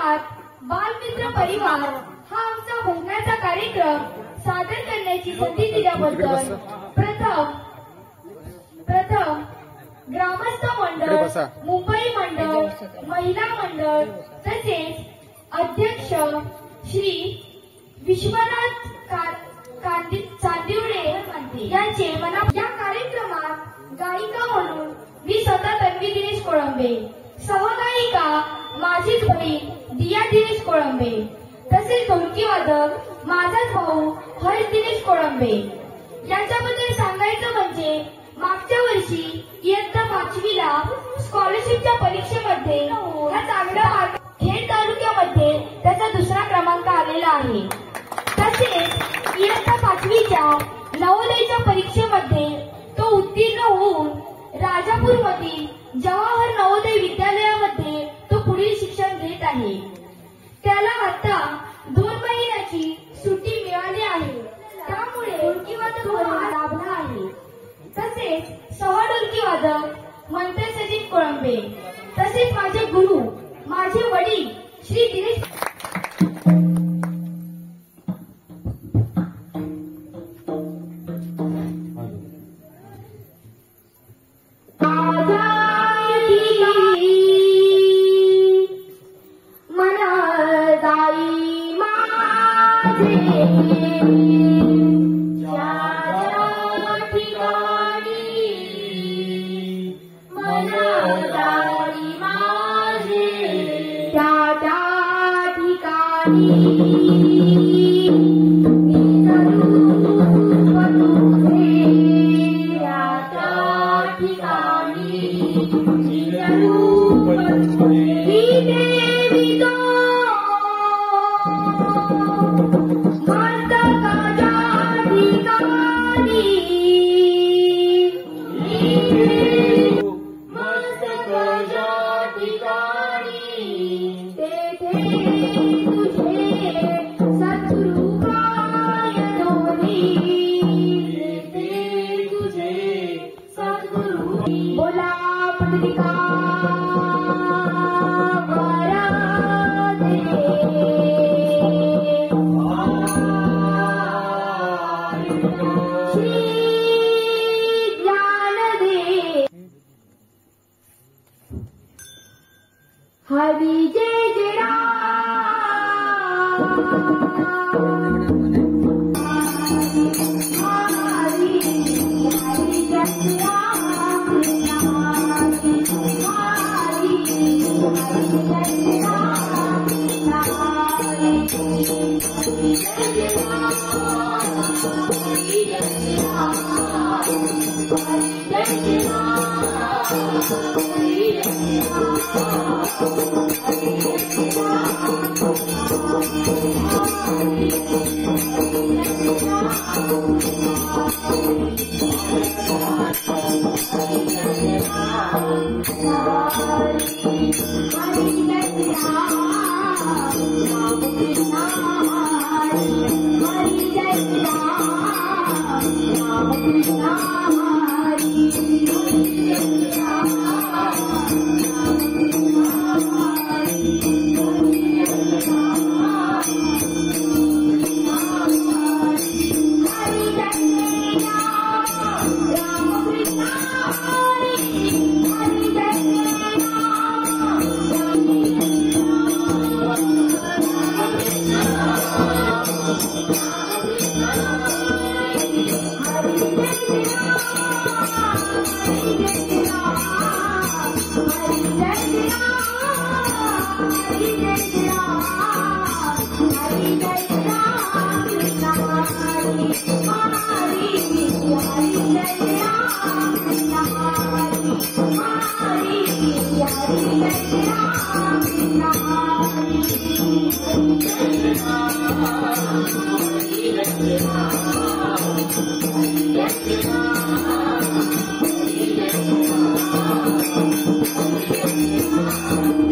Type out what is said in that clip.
गावात बालमित्र परिवार हा आमचा भजनाचा कार्यक्रम सादर करण्याची संधी दिल्याबद्दल प्रथम ग्रामस्थ मंडळ, मुंबई मंडळ, महिला मंडळ तसेच अध्यक्ष श्री विश्वनाथ चांदिवडे यांचे या कार्यक्रमात गायिका म्हणून मी स्वतः तन्वी दिनेश कोळंबे, सहगायिका माझीच बहीण दिया दिनेश कोळंबे, तसेच ढोलकी वादक माझाच भाऊ हर्ष दिनेश कोळंबे यांच्याबद्दल सांगायचं म्हणजे मागच्या वर्षी इयत्ता 5वीला स्कॉलरशिपच्या परीक्षेमध्ये हा चांगला मार्क खेड तालुक्यामध्ये त्याचा 2रा क्रमांक आलेला आहे. तसेच इयत्ता 5वीच्या नवोदयच्या परीक्षेमध्ये तो उत्तीर्ण होऊन राजापूरमधील जवाहर नवोदय विद्यालयामध्ये तो पुढील शिक्षण घेत आहे. त्याला आता 2 महिन्याची सुट्टी मिळाली आहे, त्यामुळे ढोलकी वादक लाभला आहे. तसेच ढोलकी वादक मंत्र सचिन कोळंबे, तसेच माझे गुरु माझे वडील श्री दिनेश हरी जय जय Thank you.